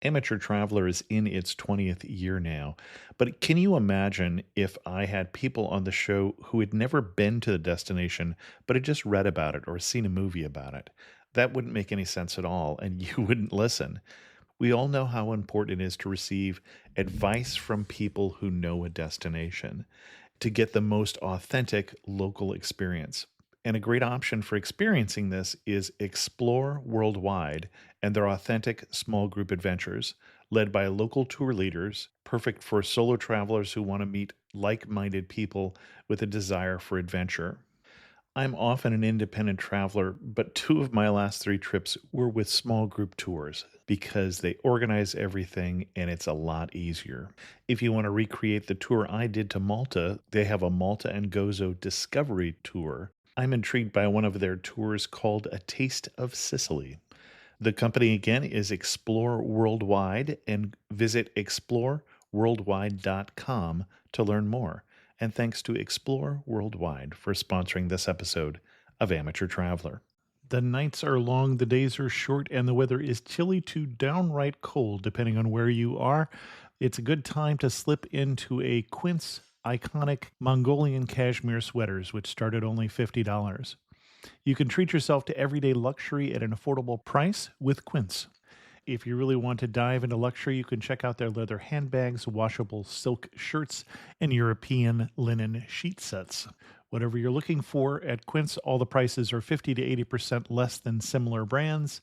Amateur Traveler is in its 20th year now, but can you imagine if I had people on the show who had never been to the destination, but had just read about it or seen a movie about it? That wouldn't make any sense at all, and you wouldn't listen. We all know how important it is to receive advice from people who know a destination to get the most authentic local experience. And a great option for experiencing this is Explore Worldwide and their authentic small group adventures, led by local tour leaders, perfect for solo travelers who want to meet like minded people with a desire for adventure. I'm often an independent traveler, but two of my last three trips were with small group tours because they organize everything and it's a lot easier. If you want to recreate the tour I did to Malta, they have a Malta and Gozo Discovery Tour. I'm intrigued by one of their tours called A Taste of Sicily. The company again is Explore Worldwide, and visit exploreworldwide.com to learn more. And thanks to Explore Worldwide for sponsoring this episode of Amateur Traveler. The nights are long, the days are short, and the weather is chilly to downright cold, depending on where you are. It's a good time to slip into a Quince iconic Mongolian cashmere sweaters, which start at only $50. You can treat yourself to everyday luxury at an affordable price with Quince. If you really want to dive into luxury, you can check out their leather handbags, washable silk shirts, and European linen sheet sets. Whatever you're looking for at Quince, all the prices are 50 to 80% less than similar brands,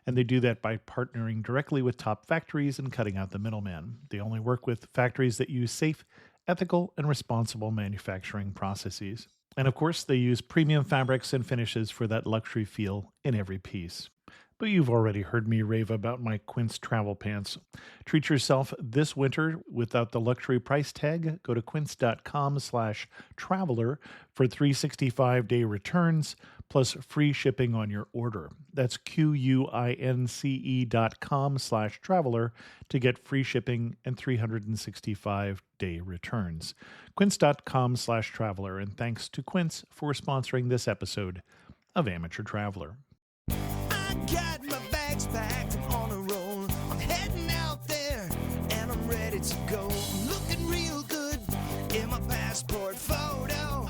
and they do that by partnering directly with top factories and cutting out the middleman. They only work with factories that use safe, ethical, and responsible manufacturing processes. And of course, they use premium fabrics and finishes for that luxury feel in every piece. But you've already heard me rave about my Quince travel pants. Treat yourself this winter without the luxury price tag. Go to quince.com/traveler for 365-day returns plus free shipping on your order. That's QUINCE.com/traveler to get free shipping and 365-day returns. Quince.com/traveler. And thanks to Quince for sponsoring this episode of Amateur Traveler. Got my bags packed, I'm on a roll. I'm heading out there and I'm ready to go. I'm looking real good in my passport photo.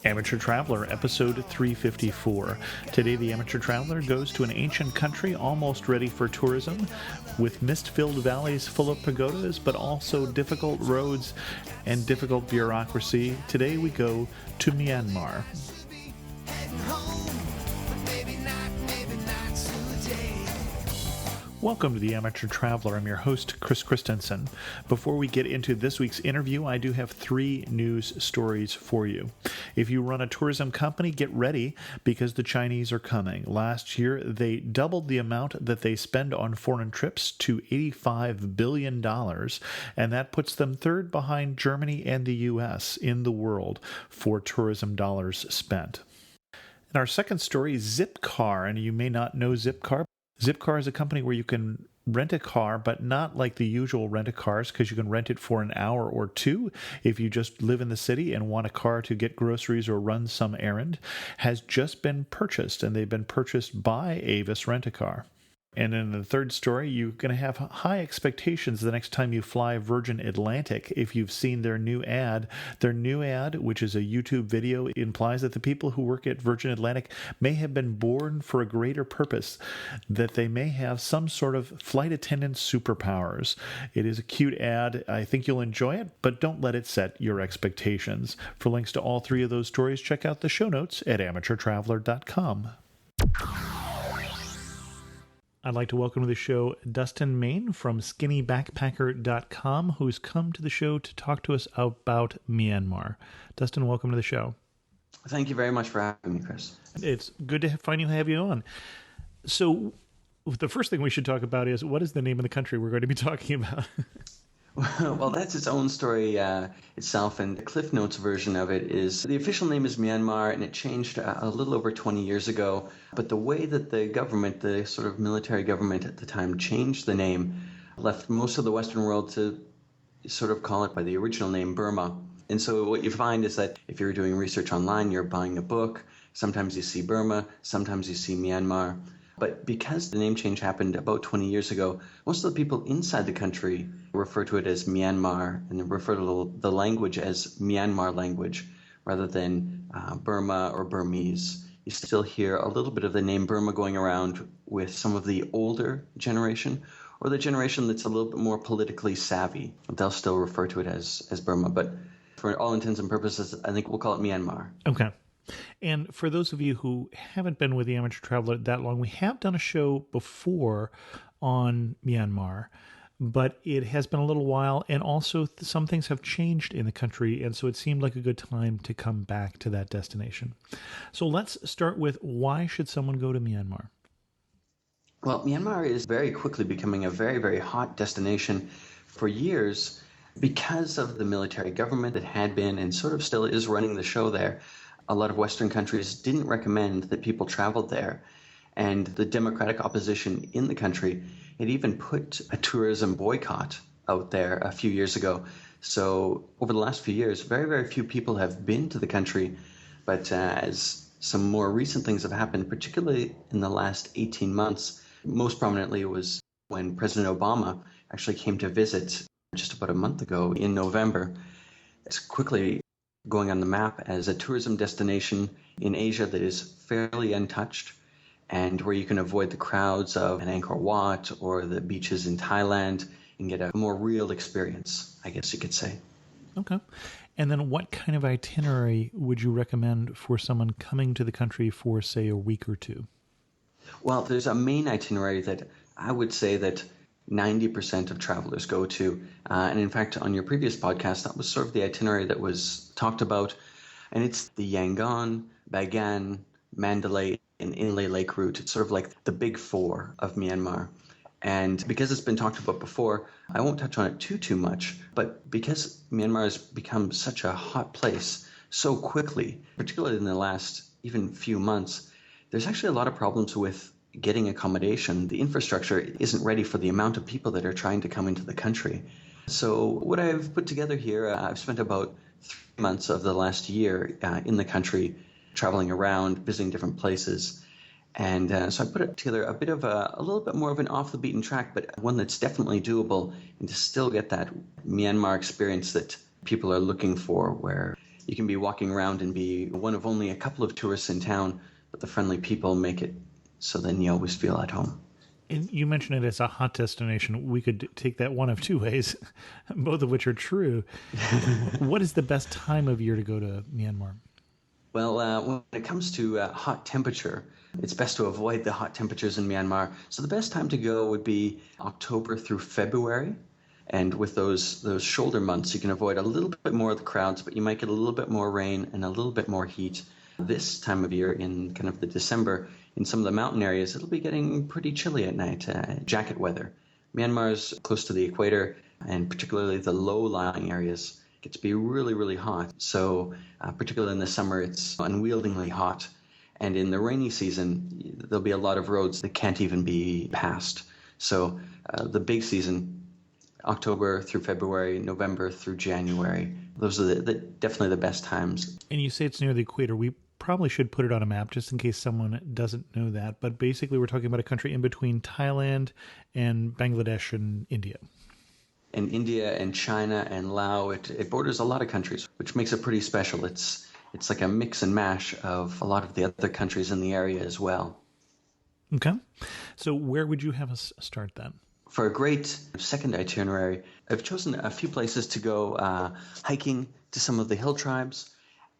Amateur Traveler, episode 354. Today, the Amateur Traveler goes to an ancient country almost ready for tourism, with mist-filled valleys full of pagodas, but also difficult roads and difficult bureaucracy. Today, we go to Myanmar. Heading home, but maybe not today. Welcome to the Amateur Traveler. I'm your host, Chris Christensen. Before we get into this week's interview, I do have three news stories for you. If you run a tourism company, get ready because the Chinese are coming. Last year, they doubled the amount that they spend on foreign trips to $85 billion, and that puts them third behind Germany and the U.S. in the world for tourism dollars spent. And our second story is Zipcar, and you may not know Zipcar. Zipcar is a company where you can rent a car, but not like the usual rent-a-cars, because you can rent it for an hour or two if you just live in the city and want a car to get groceries or run some errand, has just been purchased, and they've been purchased by Avis Rent-A-Car. And in the third story, you're going to have high expectations the next time you fly Virgin Atlantic if you've seen their new ad. Their new ad, which is a YouTube video, implies that the people who work at Virgin Atlantic may have been born for a greater purpose, that they may have some sort of flight attendant superpowers. It is a cute ad. I think you'll enjoy it, but don't let it set your expectations. For links to all three of those stories, check out the show notes at amateurtraveler.com. I'd like to welcome to the show Dustin Main from skinnybackpacker.com, who's come to the show to talk to us about Myanmar. Dustin, welcome to the show. Thank you very much for having me, Chris. It's good to have you on. So the first thing we should talk about is, what is the name of the country we're going to be talking about? Well, that's its own story itself, and the Cliff Notes version of it is, the official name is Myanmar, and it changed a little over 20 years ago. But the way that the government, the sort of military government at the time, changed the name, left most of the Western world to sort of call it by the original name, Burma. And so what you find is that if you're doing research online, you're buying a book, sometimes you see Burma, sometimes you see Myanmar. But because the name change happened about 20 years ago, most of the people inside the country refer to it as Myanmar and refer to the language as Myanmar language rather than Burma or Burmese. You still hear a little bit of the name Burma going around with some of the older generation or the generation that's a little bit more politically savvy. They'll still refer to it as Burma, but for all intents and purposes, I think we'll call it Myanmar. Okay. And for those of you who haven't been with the Amateur Traveler that long, we have done a show before on Myanmar, but it has been a little while, and also some things have changed in the country, and so it seemed like a good time to come back to that destination. So let's start with, why should someone go to Myanmar? Well, Myanmar is very quickly becoming a very, very hot destination. For years, because of the military government that had been and sort of still is running the show there, a lot of Western countries didn't recommend that people traveled there. And the democratic opposition in the country had even put a tourism boycott out there a few years ago. So over the last few years, very, very few people have been to the country. But as some more recent things have happened, particularly in the last 18 months, most prominently was when President Obama actually came to visit just about a month ago in November. It's quickly going on the map as a tourism destination in Asia that is fairly untouched and where you can avoid the crowds of an Angkor Wat or the beaches in Thailand and get a more real experience, I guess you could say. Okay. And then what kind of itinerary would you recommend for someone coming to the country for, say, a week or two? Well, there's a main itinerary that I would say that 90% of travelers go to. And in fact, on your previous podcast, that was sort of the itinerary that was talked about. And it's the Yangon, Bagan, Mandalay, and Inle Lake route. It's sort of like the big four of Myanmar. And because it's been talked about before, I won't touch on it too much. But because Myanmar has become such a hot place so quickly, particularly in the last even few months, there's actually a lot of problems with getting accommodation. The infrastructure isn't ready for the amount of people that are trying to come into the country. So what I've put together here, I've spent about 3 months of the last year in the country, traveling around, visiting different places. And so I put together a bit of a little bit more of an off the beaten track, but one that's definitely doable, and to still get that Myanmar experience that people are looking for, where you can be walking around and be one of only a couple of tourists in town, but the friendly people make it so then you always feel at home. And you mentioned it as a hot destination. We could take that one of two ways, both of which are true. What is the best time of year to go to Myanmar? Well, when it comes to hot temperature, it's best to avoid the hot temperatures in Myanmar. So the best time to go would be October through February. And with those shoulder months, you can avoid a little bit more of the crowds, but you might get a little bit more rain and a little bit more heat. This time of year, in kind of the December, in some of the mountain areas, it'll be getting pretty chilly at night, jacket weather. Myanmar's close to the equator, and particularly the low-lying areas get to be really, really hot. So particularly in the summer, it's unwieldingly hot. And in the rainy season, there'll be a lot of roads that can't even be passed. So the big season, October through February, November through January, those are definitely the best times. And you say it's near the equator. We probably should put it on a map just in case someone doesn't know that. But basically, we're talking about a country in between Thailand and Bangladesh and India. And India and China and Laos, it borders a lot of countries, which makes it pretty special. It's like a mix and mash of a lot of the other countries in the area as well. Okay. So where would you have us start then? For a great second itinerary, I've chosen a few places to go hiking to some of the hill tribes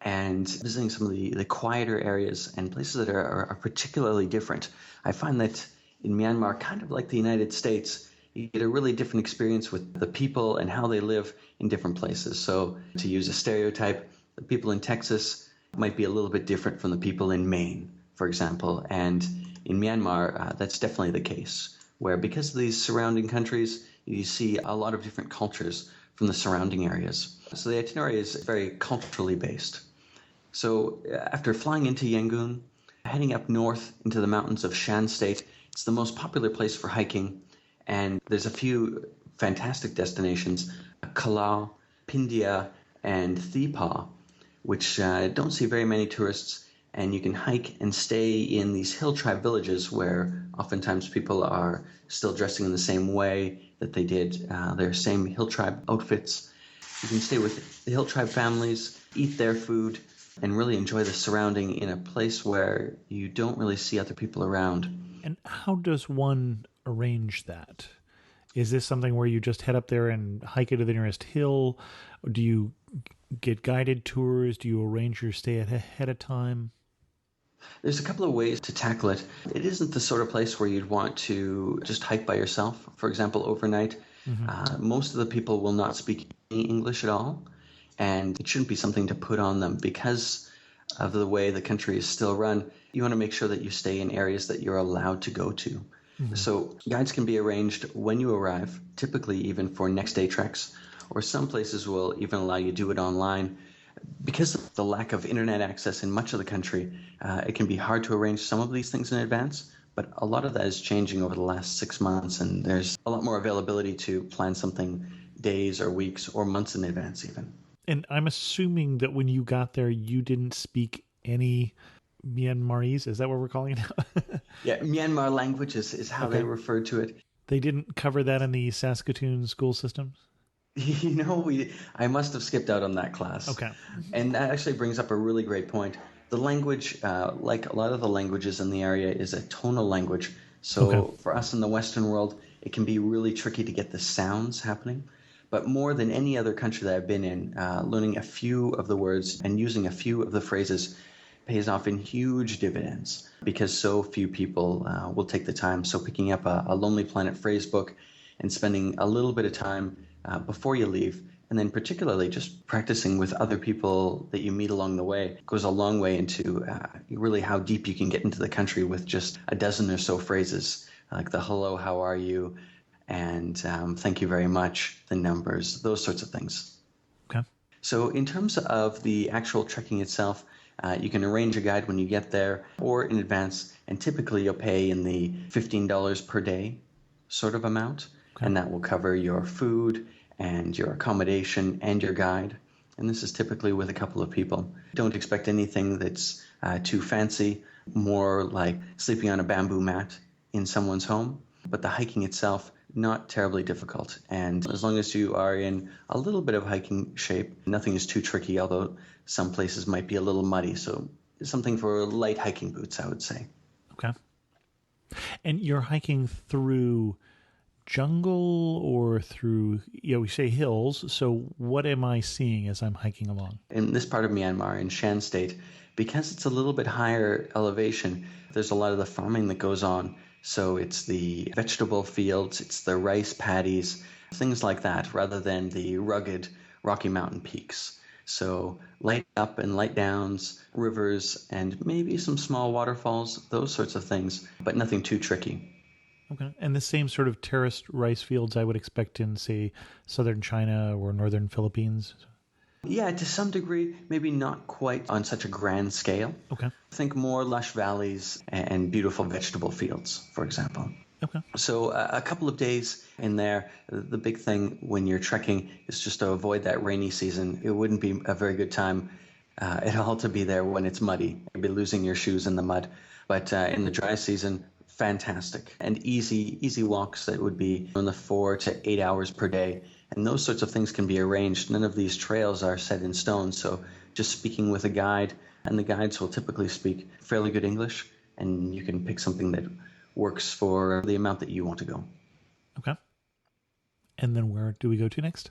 and visiting some of the quieter areas and places that are particularly different. I find that in Myanmar, kind of like the United States, you get a really different experience with the people and how they live in different places. So to use a stereotype, the people in Texas might be a little bit different from the people in Maine, for example. And in Myanmar, that's definitely the case, where because of these surrounding countries, you see a lot of different cultures from the surrounding areas. So the itinerary is very culturally based. So after flying into Yangon, heading up north into the mountains of Shan State, it's the most popular place for hiking. And there's a few fantastic destinations, Kalau, Pindia, and Thipa, which don't see very many tourists. and you can hike and stay in these hill tribe villages where oftentimes people are still dressing in the same way that they did their same hill tribe outfits. You can stay with the hill tribe families, eat their food, and really enjoy the surrounding in a place where you don't really see other people around. And how does one arrange that? Is this something where you just head up there and hike it to the nearest hill? Or do you get guided tours? Do you arrange your stay ahead of time? There's a couple of ways to tackle it. It isn't the sort of place where you'd want to just hike by yourself, for example, overnight. Most of the people will not speak any English at all, and it shouldn't be something to put on them because of the way the country is still run. You want to make sure that you stay in areas that you're allowed to go to. So guides can be arranged when you arrive, typically even for next day treks, or some places will even allow you to do it online. Because of the lack of internet access in much of the country, it can be hard to arrange some of these things in advance, but a lot of that is changing over the last 6 months, and there's a lot more availability to plan something days or weeks or months in advance even. And I'm assuming that when you got there, you didn't speak any Myanmarese. Is that what we're calling it now? Yeah, Myanmar language is how they refer to it. They didn't cover that in the Saskatoon school systems? I must have skipped out on that class. Okay. And that actually brings up a really great point. The language, like a lot of the languages in the area, is a tonal language. So for us in the Western world, it can be really tricky to get the sounds happening. But more than any other country that I've been in, learning a few of the words and using a few of the phrases pays off in huge dividends because so few people will take the time. So picking up a Lonely Planet phrase book and spending a little bit of time before you leave, and then particularly just practicing with other people that you meet along the way goes a long way into really how deep you can get into the country with just a dozen or so phrases, like the hello, how are you, and thank you very much, the numbers, those sorts of things. Okay. So in terms of the actual trekking itself, you can arrange a guide when you get there or in advance, and typically you'll pay in the $15 per day sort of amount, and that will cover your food and your accommodation and your guide. And this is typically with a couple of people. Don't expect anything that's too fancy, more like sleeping on a bamboo mat in someone's home. But the hiking itself, not terribly difficult. And as long as you are in a little bit of hiking shape, nothing is too tricky, although some places might be a little muddy. So it's something for light hiking boots, I would say. Okay. And you're hiking through jungle or through, we say hills. So what am I seeing as I'm hiking along? In this part of Myanmar, in Shan State, because it's a little bit higher elevation, there's a lot of the farming that goes on. So it's the vegetable fields, it's the rice paddies, things like that, rather than the rugged Rocky Mountain peaks. So light up and light downs, rivers, and maybe some small waterfalls, those sorts of things, but nothing too tricky. Okay. And the same sort of terraced rice fields I would expect in, say, southern China or northern Philippines? Yeah, to some degree, maybe not quite on such a grand scale. Okay. Think more lush valleys and beautiful vegetable fields, for example. Okay. So a couple of days in there, the big thing when you're trekking is just to avoid that rainy season. It wouldn't be a very good time at all to be there when it's muddy. You'd be losing your shoes in the mud. But in the dry season, fantastic. And easy walks that would be in the 4 to 8 hours per day. And those sorts of things can be arranged. None of these trails are set in stone. So just speaking with a guide, and the guides will typically speak fairly good English, and you can pick something that works for the amount that you want to go. Okay. And then where do we go to next?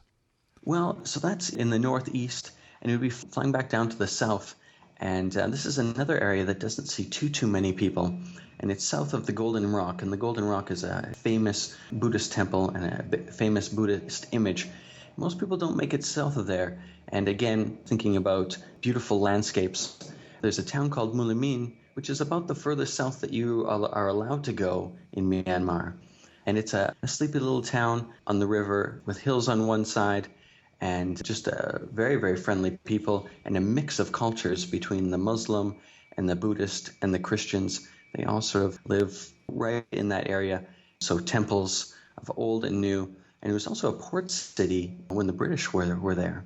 Well, so that's in the northeast, and it would be flying back down to the south. And this is another area that doesn't see too many people. And it's south of the Golden Rock. And the Golden Rock is a famous Buddhist temple and a famous Buddhist image. Most people don't make it south of there. And again, thinking about beautiful landscapes, there's a town called Mulamin, which is about the furthest south that you are allowed to go in Myanmar. And it's a sleepy little town on the river with hills on one side and just a very, very friendly people and a mix of cultures between the Muslim and the Buddhist and the Christians. They all sort of live right in that area. So temples of old and new. And it was also a port city when the British were there.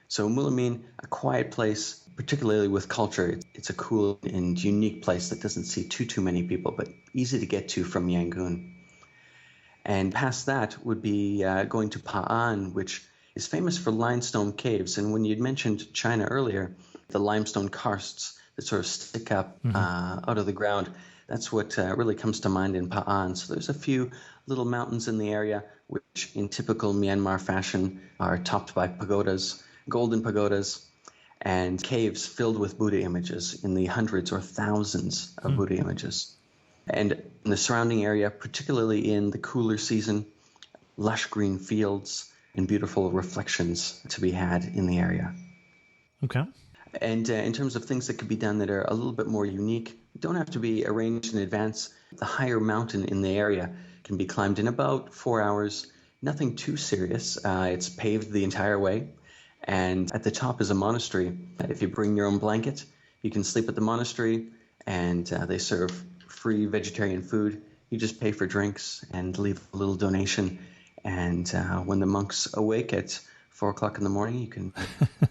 So Mulamin, a quiet place, particularly with culture, it's a cool and unique place that doesn't see too many people, but easy to get to from Yangon. And past that would be going to Pa'an, which is famous for limestone caves. And when you'd mentioned China earlier, the limestone karsts that sort of stick up out of the ground, that's what really comes to mind in Pa'an. So there's a few little mountains in the area, which in typical Myanmar fashion are topped by pagodas, golden pagodas, and caves filled with Buddha images in the hundreds or thousands of Buddha images. And in the surrounding area, particularly in the cooler season, lush green fields and beautiful reflections to be had in the area. Okay. And in terms of things that could be done that are a little bit more unique, don't have to be arranged in advance. The higher mountain in the area can be climbed in about 4 hours. Nothing too serious. It's paved the entire way. And at the top is a monastery. If you bring your own blanket, you can sleep at the monastery, and they serve free vegetarian food. You just pay for drinks and leave a little donation. And when the monks awake at 4 o'clock in the morning, you can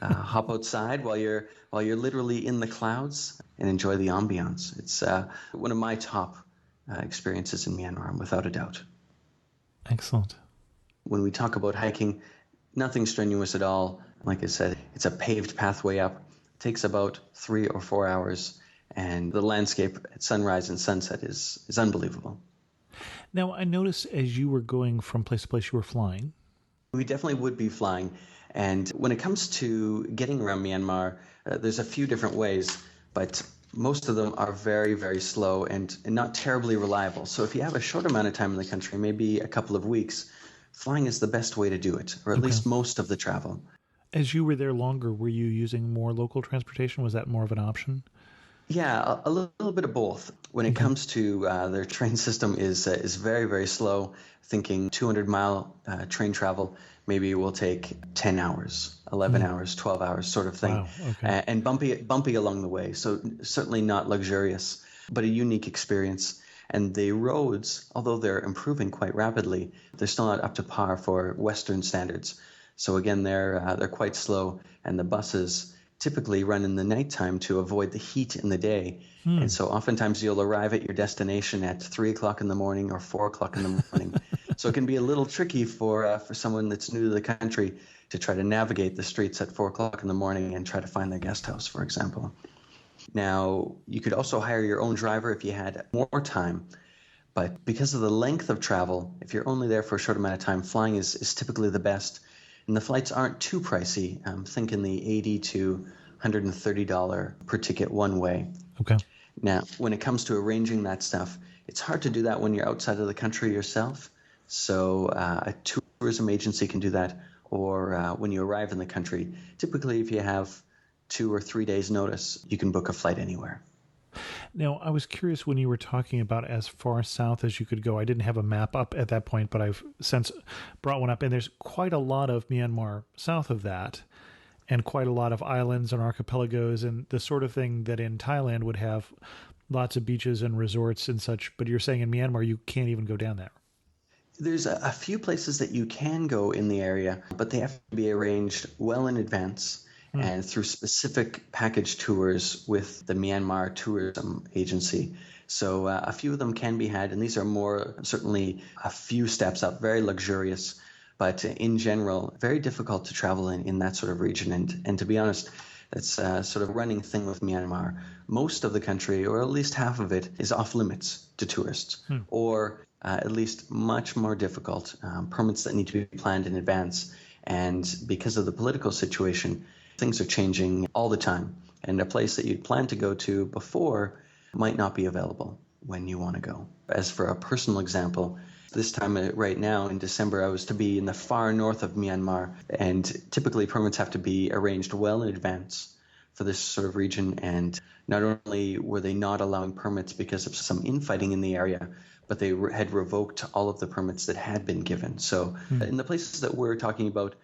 hop outside while you're literally in the clouds and enjoy the ambiance. It's one of my top experiences in Myanmar, without a doubt. Excellent. When we talk about hiking, nothing strenuous at all. Like I said, it's a paved pathway up. It takes about 3 or 4 hours, and the landscape at sunrise and sunset is unbelievable. Now, I noticed as you were going from place to place, you were flying. We definitely would be flying. And when it comes to getting around Myanmar, there's a few different ways, but most of them are very, very slow and not terribly reliable. So if you have a short amount of time in the country, maybe a couple of weeks, flying is the best way to do it, or at least most of the travel. As you were there longer, were you using more local transportation? Was that more of an option? Yeah, a little bit of both. When it comes to their train system is very, very slow. Thinking 200-mile train travel maybe will take 10 hours, 11 hours, 12 hours sort of thing. Wow, okay. And bumpy along the way. So certainly not luxurious, but a unique experience. And the roads, although they're improving quite rapidly, they're still not up to par for Western standards. So again, they're quite slow, and the buses typically run in the nighttime to avoid the heat in the day. And so oftentimes you'll arrive at your destination at 3 o'clock in the morning or 4 o'clock in the morning. So it can be a little tricky for someone that's new to the country to try to navigate the streets at 4 o'clock in the morning and try to find their guest house, for example. Now, you could also hire your own driver if you had more time. But because of the length of travel, if you're only there for a short amount of time, flying is typically the best. And the flights aren't too pricey. Think in the $80 to $130 per ticket one way. Okay. Now, when it comes to arranging that stuff, it's hard to do that when you're outside of the country yourself. So a tourism agency can do that, or when you arrive in the country. Typically, if you have 2 or 3 days notice, you can book a flight anywhere. Now, I was curious when you were talking about as far south as you could go. I didn't have a map up at that point, but I've since brought one up, and there's quite a lot of Myanmar south of that, and quite a lot of islands and archipelagos and the sort of thing that in Thailand would have lots of beaches and resorts and such. But you're saying in Myanmar you can't even go down there. There's a few places that you can go in the area, but they have to be arranged well in advance and through specific package tours with the Myanmar Tourism Agency. So a few of them can be had, and these are more certainly a few steps up, very luxurious, but in general, very difficult to travel in that sort of region. And to be honest, that's a sort of running thing with Myanmar. Most of the country, or at least half of it, is off limits to tourists, or at least much more difficult, permits that need to be planned in advance. And because of the political situation, things are changing all the time. And a place that you'd planned to go to before might not be available when you want to go. As for a personal example, this time right now in December, I was to be in the far north of Myanmar, and typically permits have to be arranged well in advance for this sort of region. And not only were they not allowing permits because of some infighting in the area, but they had revoked all of the permits that had been given. So in the places that we're talking about,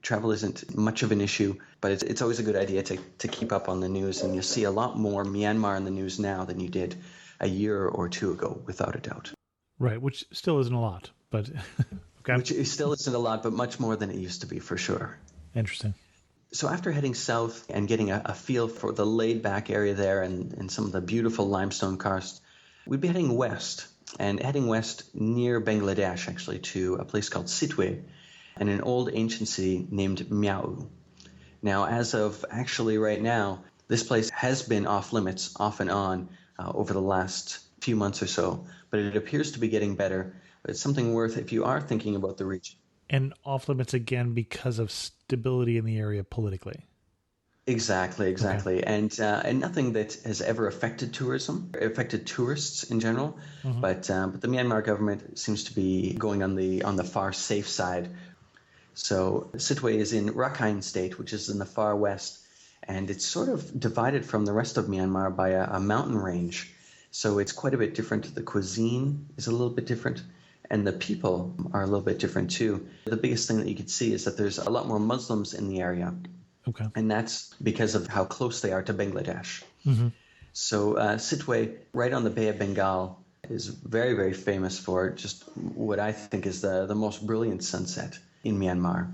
travel isn't much of an issue, but it's always a good idea to keep up on the news. And you'll see a lot more Myanmar in the news now than you did a year or two ago, without a doubt. Right, which still isn't a lot, but okay. Which still isn't a lot, but much more than it used to be, for sure. Interesting. So after heading south and getting a feel for the laid-back area there and some of the beautiful limestone karst, we'd be heading west, and heading west near Bangladesh, actually, to a place called Sitwe, and an old ancient city named Miao. Now, as of actually right now, this place has been off limits, off and on, over the last few months or so, but it appears to be getting better. It's something worth, if you are thinking about the region. And off limits again because of stability in the area politically. Exactly. Okay. And nothing that has ever affected tourism, affected tourists in general. But the Myanmar government seems to be going on the far safe side. So Sitwe is in Rakhine State, which is in the far west, and it's sort of divided from the rest of Myanmar by a mountain range. So it's quite a bit different. The cuisine is a little bit different, and the people are a little bit different too. The biggest thing that you can see is that there's a lot more Muslims in the area. Okay. And that's because of how close they are to Bangladesh. So Sitwe, right on the Bay of Bengal, is very, very famous for just what I think is the most brilliant sunset in Myanmar,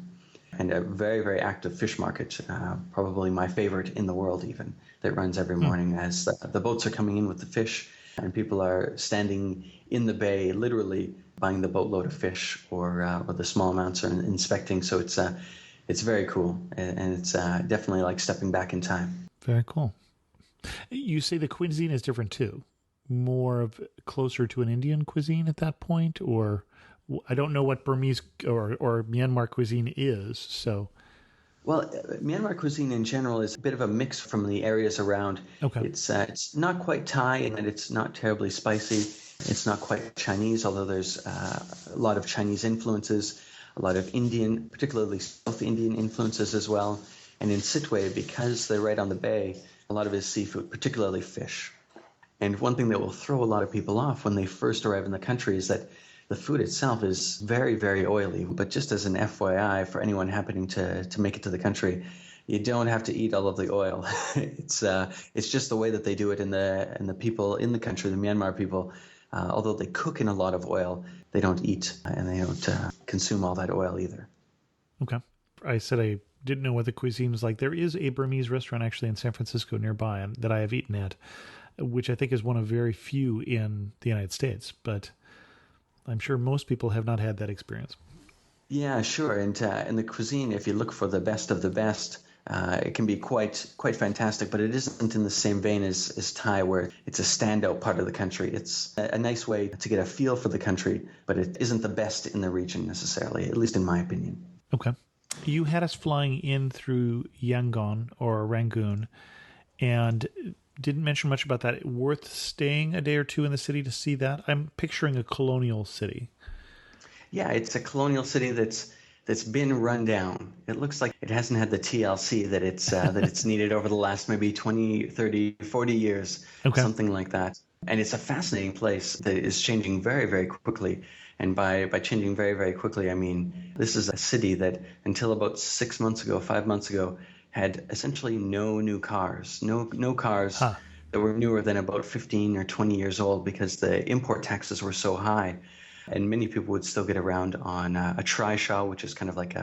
and a very, very active fish market, probably my favorite in the world even, that runs every morning as the boats are coming in with the fish, and people are standing in the bay, literally buying the boatload of fish, or the small amounts are inspecting. So it's very cool, and it's definitely like stepping back in time. Very cool. You say the cuisine is different too, more of closer to an Indian cuisine at that point, or I don't know what Burmese or Myanmar cuisine is, so. Well, Myanmar cuisine in general is a bit of a mix from the areas around. Okay. It's not quite Thai in that it's not terribly spicy. It's not quite Chinese, although there's a lot of Chinese influences, a lot of Indian, particularly South Indian influences as well. And in Sitwe, because they're right on the bay, a lot of it is seafood, particularly fish. And one thing that will throw a lot of people off when they first arrive in the country is that the food itself is very, very oily. But just as an FYI for anyone happening to make it to the country, you don't have to eat all of the oil. It's just the way that they do it, and the people in the country, the Myanmar people, although they cook in a lot of oil, they don't eat and they don't consume all that oil either. Okay. I said I didn't know what the cuisine was like. There is a Burmese restaurant actually in San Francisco nearby that I have eaten at, which I think is one of very few in the United States, but I'm sure most people have not had that experience. Yeah, sure. And the cuisine, if you look for the best of the best, it can be quite fantastic, but it isn't in the same vein as Thai, where it's a standout part of the country. It's a nice way to get a feel for the country, but it isn't the best in the region necessarily, at least in my opinion. Okay. You had us flying in through Yangon or Rangoon, and didn't mention much about that. Worth staying a day or two in the city to see that? I'm picturing a colonial city. Yeah, it's a colonial city that's been run down. It looks like it hasn't had the TLC that it's needed over the last maybe 20, 30, 40 years, Okay. something like that. And it's a fascinating place that is changing very, very quickly. And by changing very, very quickly, I mean this is a city that until about 6 months ago, 5 months ago, had essentially no new cars, no cars that were newer than about 15 or 20 years old, because the import taxes were so high. And many people would still get around on a trishaw, which is kind of like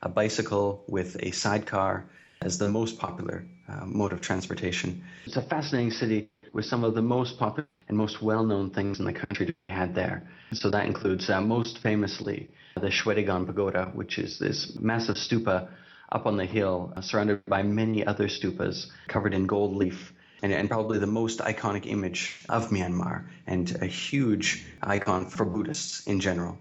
a bicycle with a sidecar, as the most popular mode of transportation. It's a fascinating city with some of the most popular and most well-known things in the country to be had there. So that includes most famously the Shwedagon Pagoda, which is this massive stupa up on the hill, surrounded by many other stupas covered in gold leaf, and probably the most iconic image of Myanmar, and a huge icon for Buddhists in general.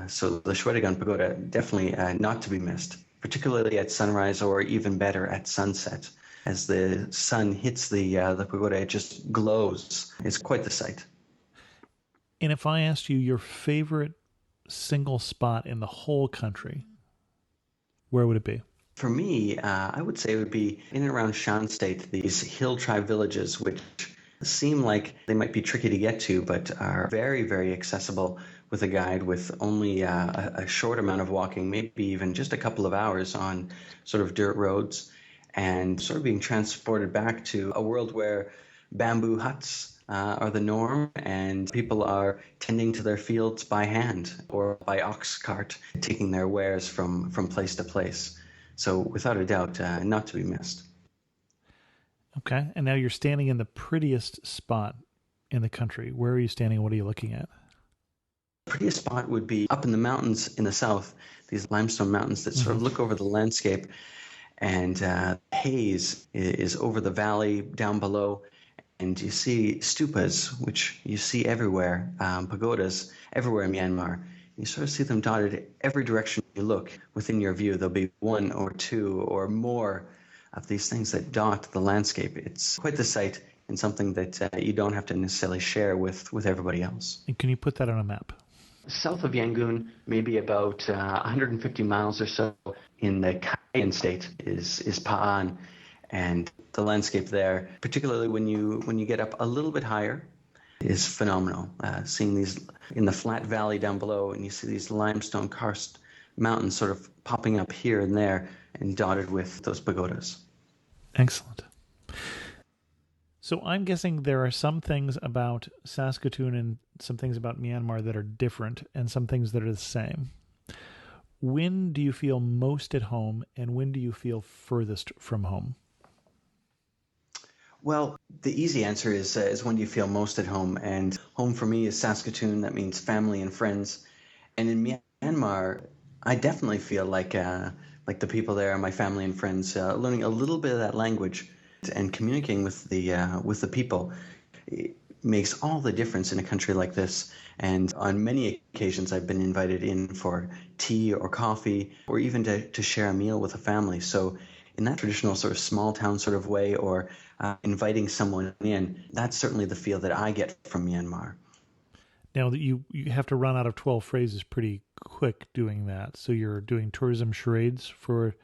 So the Shwedagon Pagoda, definitely not to be missed, particularly at sunrise, or even better at sunset. As the sun hits the pagoda, it just glows. It's quite the sight. And if I asked you your favorite single spot in the whole country, where would it be? For me, I would say it would be in and around Shan State, these hill tribe villages, which seem like they might be tricky to get to, but are very, very accessible with a guide, with only a short amount of walking, maybe even just a couple of hours on sort of dirt roads, and sort of being transported back to a world where bamboo huts are the norm, and people are tending to their fields by hand or by ox cart, taking their wares from place to place. So without a doubt, not to be missed. Okay. And now you're standing in the prettiest spot in the country. Where are you standing? What are you looking at? The prettiest spot would be up in the mountains in the south, these limestone mountains that sort of look over the landscape, and haze is over the valley down below, and you see stupas, which you see everywhere, pagodas everywhere in Myanmar. You sort of see them dotted every direction you look. Within your view, there'll be one or two or more of these things that dot the landscape. It's quite the sight, and something that you don't have to necessarily share with everybody else. And can you put that on a map? South of Yangon, maybe about 150 miles or so in the Cayenne state, is Pa'an, and the landscape there, particularly when you get up a little bit higher, is phenomenal. Seeing these in the flat valley down below, and you see these limestone karst mountains sort of popping up here and there and dotted with those pagodas. Excellent. So I'm guessing there are some things about Saskatoon and some things about Myanmar that are different and some things that are the same. When do you feel most at home, and when do you feel furthest from home? Well, the easy answer is when do you feel most at home? And home for me is Saskatoon. That means family and friends. And in Myanmar, I definitely feel like the people there are my family and friends. Learning a little bit of that language and communicating with the people, it makes all the difference in a country like this. And on many occasions, I've been invited in for tea or coffee, or even to share a meal with a family. So in that traditional sort of small town sort of way, or inviting someone in, that's certainly the feel that I get from Myanmar. Now, you have to run out of 12 phrases pretty quick doing that. So you're doing tourism charades for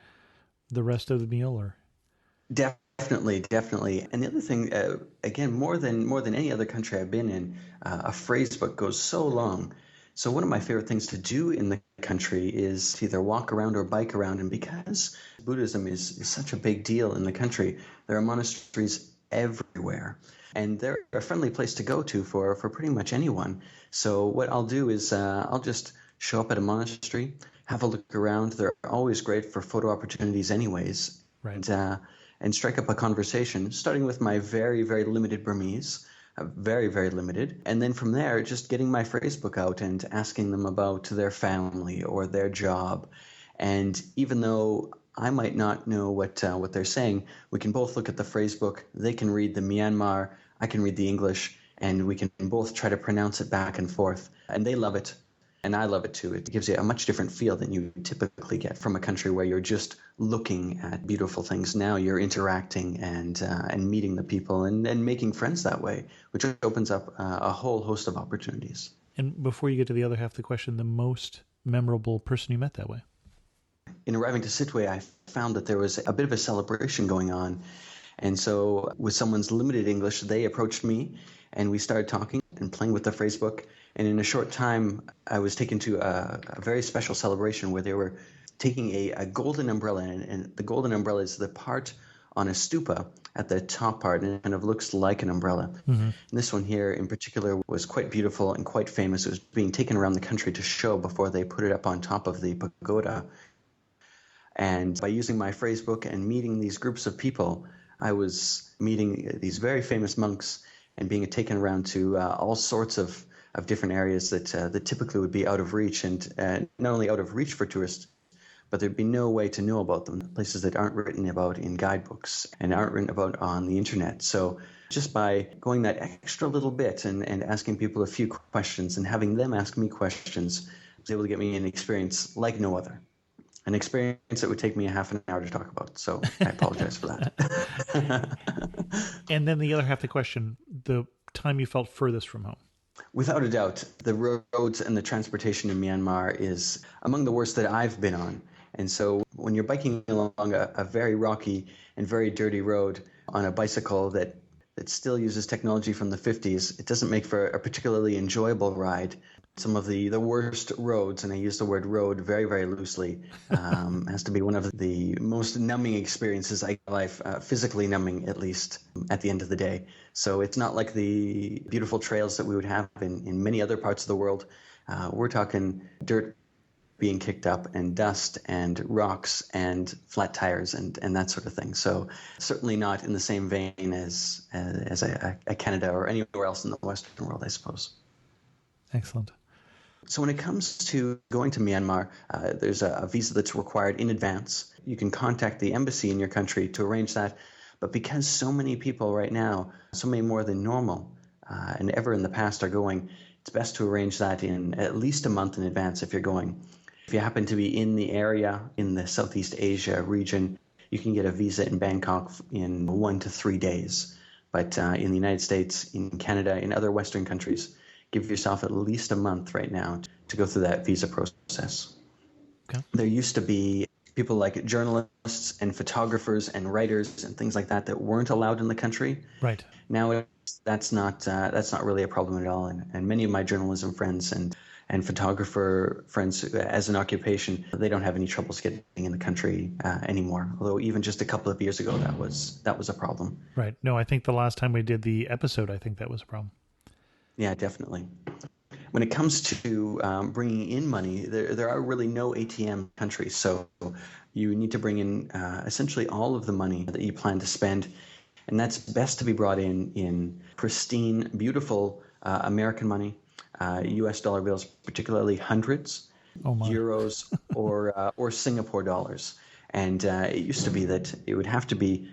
the rest of the meal, or? Definitely. And the other thing, again, more than any other country I've been in, a phrase book goes so long. So one of my favorite things to do in the country is to either walk around or bike around. And because Buddhism is such a big deal in the country, there are monasteries everywhere. And they're a friendly place to go to for pretty much anyone. So what I'll do is I'll just show up at a monastery, have a look around. They're always great for photo opportunities anyways. Right. And strike up a conversation, starting with my very, very limited Burmese, very, very limited. And then from there, just getting my phrase book out and asking them about their family or their job. And even though I might not know what they're saying, we can both look at the phrase book. They can read the Myanmar, I can read the English, and we can both try to pronounce it back and forth. And they love it. And I love it too. It gives you a much different feel than you typically get from a country where you're just looking at beautiful things. Now you're interacting and meeting the people and making friends that way, which opens up a whole host of opportunities. And before you get to the other half of the question, the most memorable person you met that way? In arriving to Sittwe, I found that there was a bit of a celebration going on. And so with someone's limited English, they approached me and we started talking and playing with the phrase book. And in a short time, I was taken to a very special celebration where they were taking a golden umbrella. And the golden umbrella is the part on a stupa at the top part, and it kind of looks like an umbrella. Mm-hmm. And this one here in particular was quite beautiful and quite famous. It was being taken around the country to show before they put it up on top of the pagoda. And by using my phrase book and meeting these groups of people, I was meeting these very famous monks and being taken around to all sorts of different areas that typically would be out of reach, and not only out of reach for tourists, but there'd be no way to know about them, places that aren't written about in guidebooks and aren't written about on the internet. So just by going that extra little bit and asking people a few questions and having them ask me questions, I was able to get me an experience like no other. An experience that would take me a half an hour to talk about. So I apologize for that. And then the other half of the question, the time you felt furthest from home. Without a doubt, the roads and the transportation in Myanmar is among the worst that I've been on. And so when you're biking along a very rocky and very dirty road on a bicycle that still uses technology from the 50s, it doesn't make for a particularly enjoyable ride. Some of the worst roads, and I use the word road very, very loosely, has to be one of the most numbing experiences I life, physically numbing at least at the end of the day. So it's not like the beautiful trails that we would have in many other parts of the world. We're talking dirt being kicked up, and dust and rocks and flat tires and that sort of thing. So certainly not in the same vein as a Canada or anywhere else in the Western world, I suppose. Excellent. So when it comes to going to Myanmar, there's a visa that's required in advance. You can contact the embassy in your country to arrange that. But because so many people right now, so many more than normal, and ever in the past are going, it's best to arrange that in at least a month in advance if you're going. If you happen to be in the area, in the Southeast Asia region, you can get a visa in Bangkok in 1 to 3 days. But in the United States, in Canada, in other Western countries, give yourself at least a month right now to go through that visa process. Okay. There used to be people like journalists and photographers and writers and things like that weren't allowed in the country. Right. Now that's not really a problem at all. And many of my journalism friends and photographer friends, as an occupation, they don't have any troubles getting in the country anymore. Although even just a couple of years ago, that was a problem. Right. No, I think the last time we did the episode, I think that was a problem. Yeah, definitely. When it comes to bringing in money, there are really no ATM countries. So you need to bring in essentially all of the money that you plan to spend. And that's best to be brought in pristine, beautiful American money, US dollar bills, particularly hundreds, euros, or Singapore dollars. And it used to be that it would have to be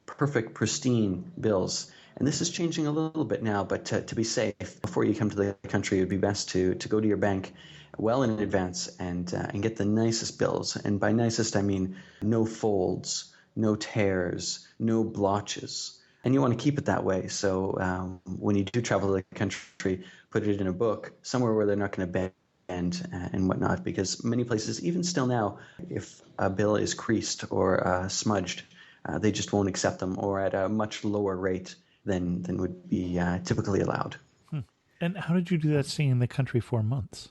perfect, pristine bills. And this is changing a little bit now, but to be safe, before you come to the country, it would be best to go to your bank well in advance and get the nicest bills. And by nicest, I mean no folds, no tears, no blotches. And you want to keep it that way. So when you do travel to the country, put it in a book, somewhere where they're not going to bend and whatnot, because many places, even still now, if a bill is creased or smudged, they just won't accept them, or at a much lower rate than would be typically allowed. And how did you do that staying in the country for months?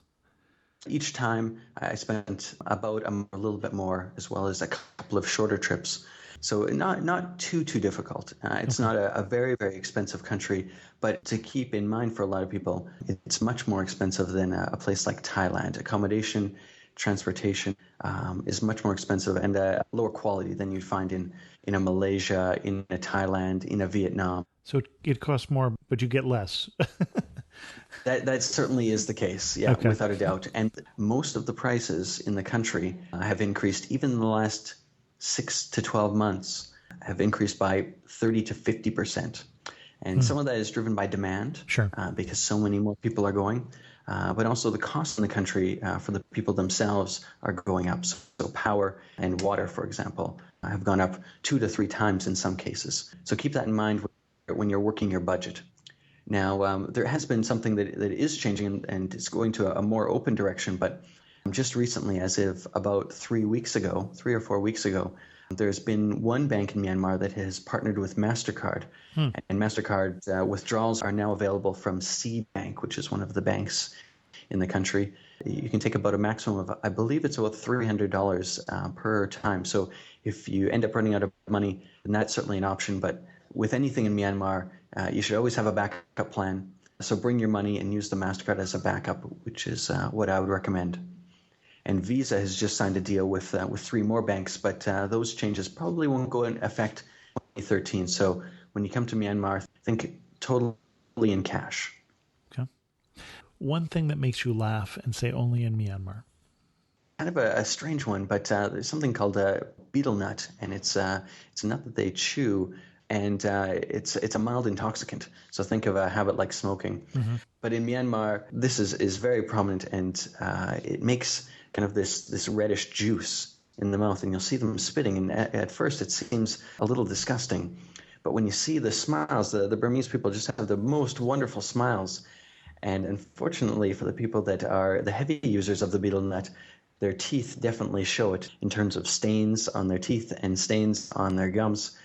Each time I spent about a little bit more, as well as a couple of shorter trips. So not too difficult. It's not a very, very expensive country, but to keep in mind for a lot of people, it's much more expensive than a place like Thailand. Accommodation, transportation is much more expensive and lower quality than you'd find in a Malaysia, in a Thailand, in a Vietnam. So it costs more, but you get less. That certainly is the case, yeah, Okay. without a doubt. And most of the prices in the country have increased, even in the last 6 to 12 months, have increased by 30 to 50%. And some of that is driven by demand, Sure. Because so many more people are going. But also the costs in the country for the people themselves are going up. So power and water, for example, have gone up 2 to 3 times in some cases. So keep that in mind when you're working your budget. Now, there has been something that is changing, and it's going to a more open direction, but just recently, as of about 3 or 4 weeks ago, there's been one bank in Myanmar that has partnered with MasterCard, and MasterCard withdrawals are now available from C Bank, which is one of the banks in the country. You can take about a maximum of, I believe it's about $300 per time. So if you end up running out of money, then that's certainly an option. But with anything in Myanmar, you should always have a backup plan. So bring your money and use the MasterCard as a backup, which is what I would recommend. And Visa has just signed a deal with 3 more banks, but those changes probably won't go in effect in 2013. So when you come to Myanmar, think totally in cash. Okay. One thing that makes you laugh and say only in Myanmar. Kind of a strange one, but there's something called a betel nut, and it's a nut that they chew, and it's a mild intoxicant. So think of a habit like smoking. Mm-hmm. But in Myanmar, this is very prominent, and it makes kind of this reddish juice in the mouth, and you'll see them spitting. And at first, it seems a little disgusting, but when you see the smiles, the Burmese people just have the most wonderful smiles. And unfortunately, for the people that are the heavy users of the betel nut, their teeth definitely show it in terms of stains on their teeth and stains on their gums.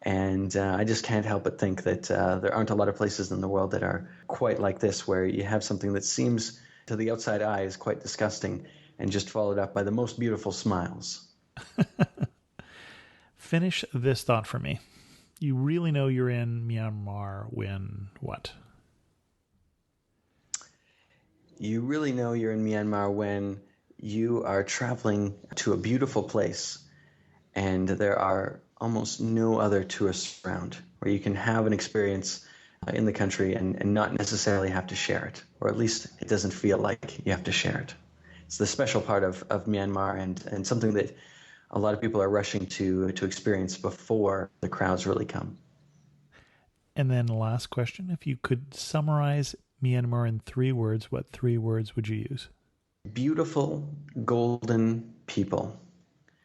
And I just can't help but think that there aren't a lot of places in the world that are quite like this, where you have something that seems to the outside eye is quite disgusting, and just followed up by the most beautiful smiles. Finish this thought for me. You really know you're in Myanmar when what? You really know you're in Myanmar when you are traveling to a beautiful place and there are almost no other tourists around, where you can have an experience in the country and not necessarily have to share it, or at least it doesn't feel like you have to share it. It's the special part of Myanmar and something that a lot of people are rushing to experience before the crowds really come. And then last question, if you could summarize Myanmar in 3 words, what 3 words would you use? Beautiful, golden people.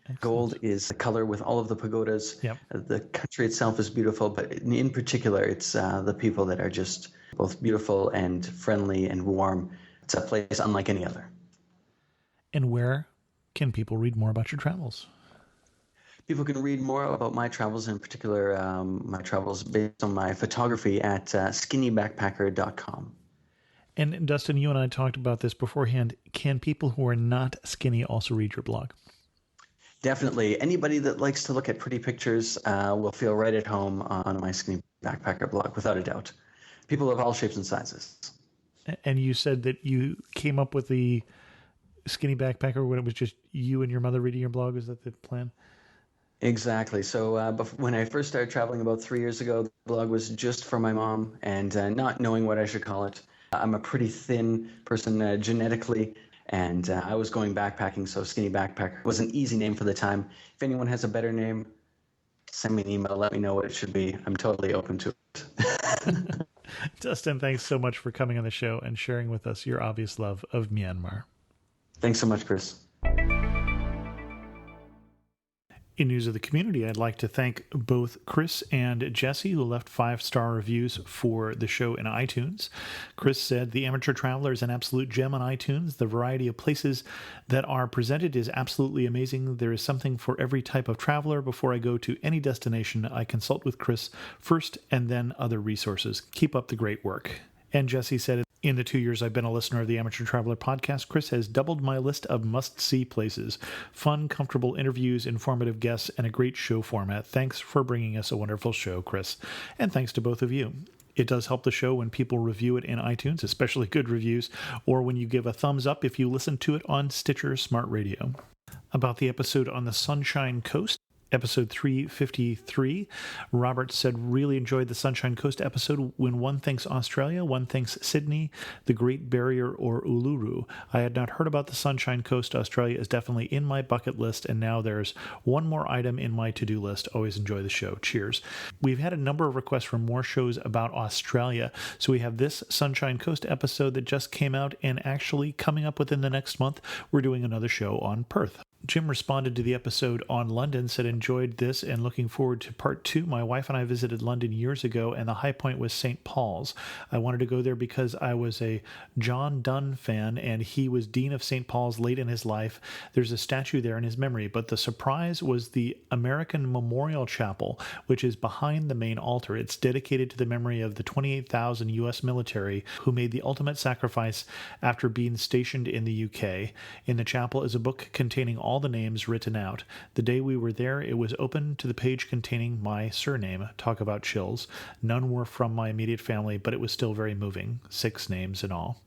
Excellent. Gold is the color with all of the pagodas. Yep. The country itself is beautiful, but in particular, it's the people that are just both beautiful and friendly and warm. It's a place unlike any other. And where can people read more about your travels? People can read more about my travels, in particular my travels based on my photography at skinnybackpacker.com. And Dustin, you and I talked about this beforehand. Can people who are not skinny also read your blog? Definitely. Anybody that likes to look at pretty pictures will feel right at home on my Skinny Backpacker blog, without a doubt. People of all shapes and sizes. And you said that you came up with the Skinny Backpacker when it was just you and your mother reading your blog. Is that the plan? Exactly. So when I first started traveling about 3 years ago, the blog was just for my mom, and not knowing what I should call it. I'm a pretty thin person genetically, and I was going backpacking, so Skinny Backpacker was an easy name for the time. If anyone has a better name, send me an email, let me know what it should be. I'm totally open to it. Dustin, thanks so much for coming on the show and sharing with us your obvious love of Myanmar. Thanks so much, Chris. In news of the community, I'd like to thank both Chris and Jesse, who left 5-star reviews for the show in iTunes. Chris said, "The Amateur Traveler is an absolute gem on iTunes. The variety of places that are presented is absolutely amazing. There is something for every type of traveler. Before I go to any destination, I consult with Chris first and then other resources. Keep up the great work." And Jesse said, "In the 2 years I've been a listener of the Amateur Traveler podcast, Chris has doubled my list of must-see places. Fun, comfortable interviews, informative guests, and a great show format. Thanks for bringing us a wonderful show, Chris." And thanks to both of you. It does help the show when people review it in iTunes, especially good reviews, or when you give a thumbs up if you listen to it on Stitcher Smart Radio. About the episode on the Sunshine Coast, episode 353, Robert said, "Really enjoyed the Sunshine Coast episode. When one thinks Australia, one thinks Sydney, the Great Barrier, or Uluru. I had not heard about the Sunshine Coast. Australia is definitely in my bucket list, and now there's one more item in my to-do list. Always enjoy the show. Cheers." We've had a number of requests for more shows about Australia, so we have this Sunshine Coast episode that just came out, and actually coming up within the next month, we're doing another show on Perth. Jim responded to the episode on London, said, "Enjoyed this and looking forward to part 2. My wife and I visited London years ago, and the high point was St. Paul's. I wanted to go there because I was a John Donne fan, and he was Dean of St. Paul's late in his life. There's a statue there in his memory, but the surprise was the American Memorial Chapel, which is behind the main altar. It's dedicated to the memory of the 28,000 U.S. military who made the ultimate sacrifice after being stationed in the UK. In the chapel is a book containing all the names written out. The day we were there, it was open to the page containing my surname. Talk about chills. None were from my immediate family, but it was still very moving. 6 names in all."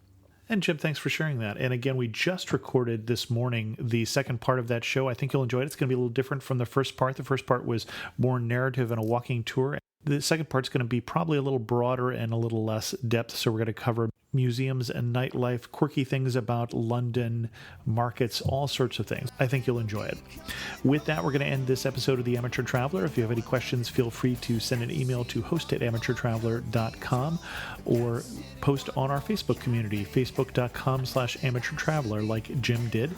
And Jim, thanks for sharing that. And again, we just recorded this morning the second part of that show. I think you'll enjoy it. It's going to be a little different from the first part. The first part was more narrative and a walking tour. The second part's going to be probably a little broader and a little less depth, so we're going to cover museums and nightlife, quirky things about London, markets, all sorts of things. I think you'll enjoy it. With that, we're going to end this episode of The Amateur Traveler. If you have any questions, feel free to send an email to host@amateurtraveler.com or post on our Facebook community, facebook.com/amateurtraveler, like Jim did,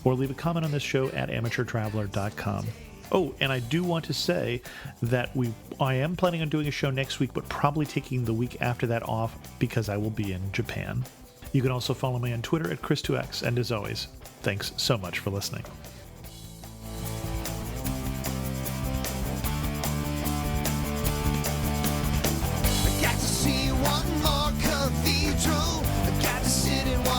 or leave a comment on this show at amateurtraveler.com. Oh, and I do want to say that I am planning on doing a show next week, but probably taking the week after that off because I will be in Japan. You can also follow me on Twitter at Chris2X, and as always, thanks so much for listening. I got to see one more cathedral. I got to sit in one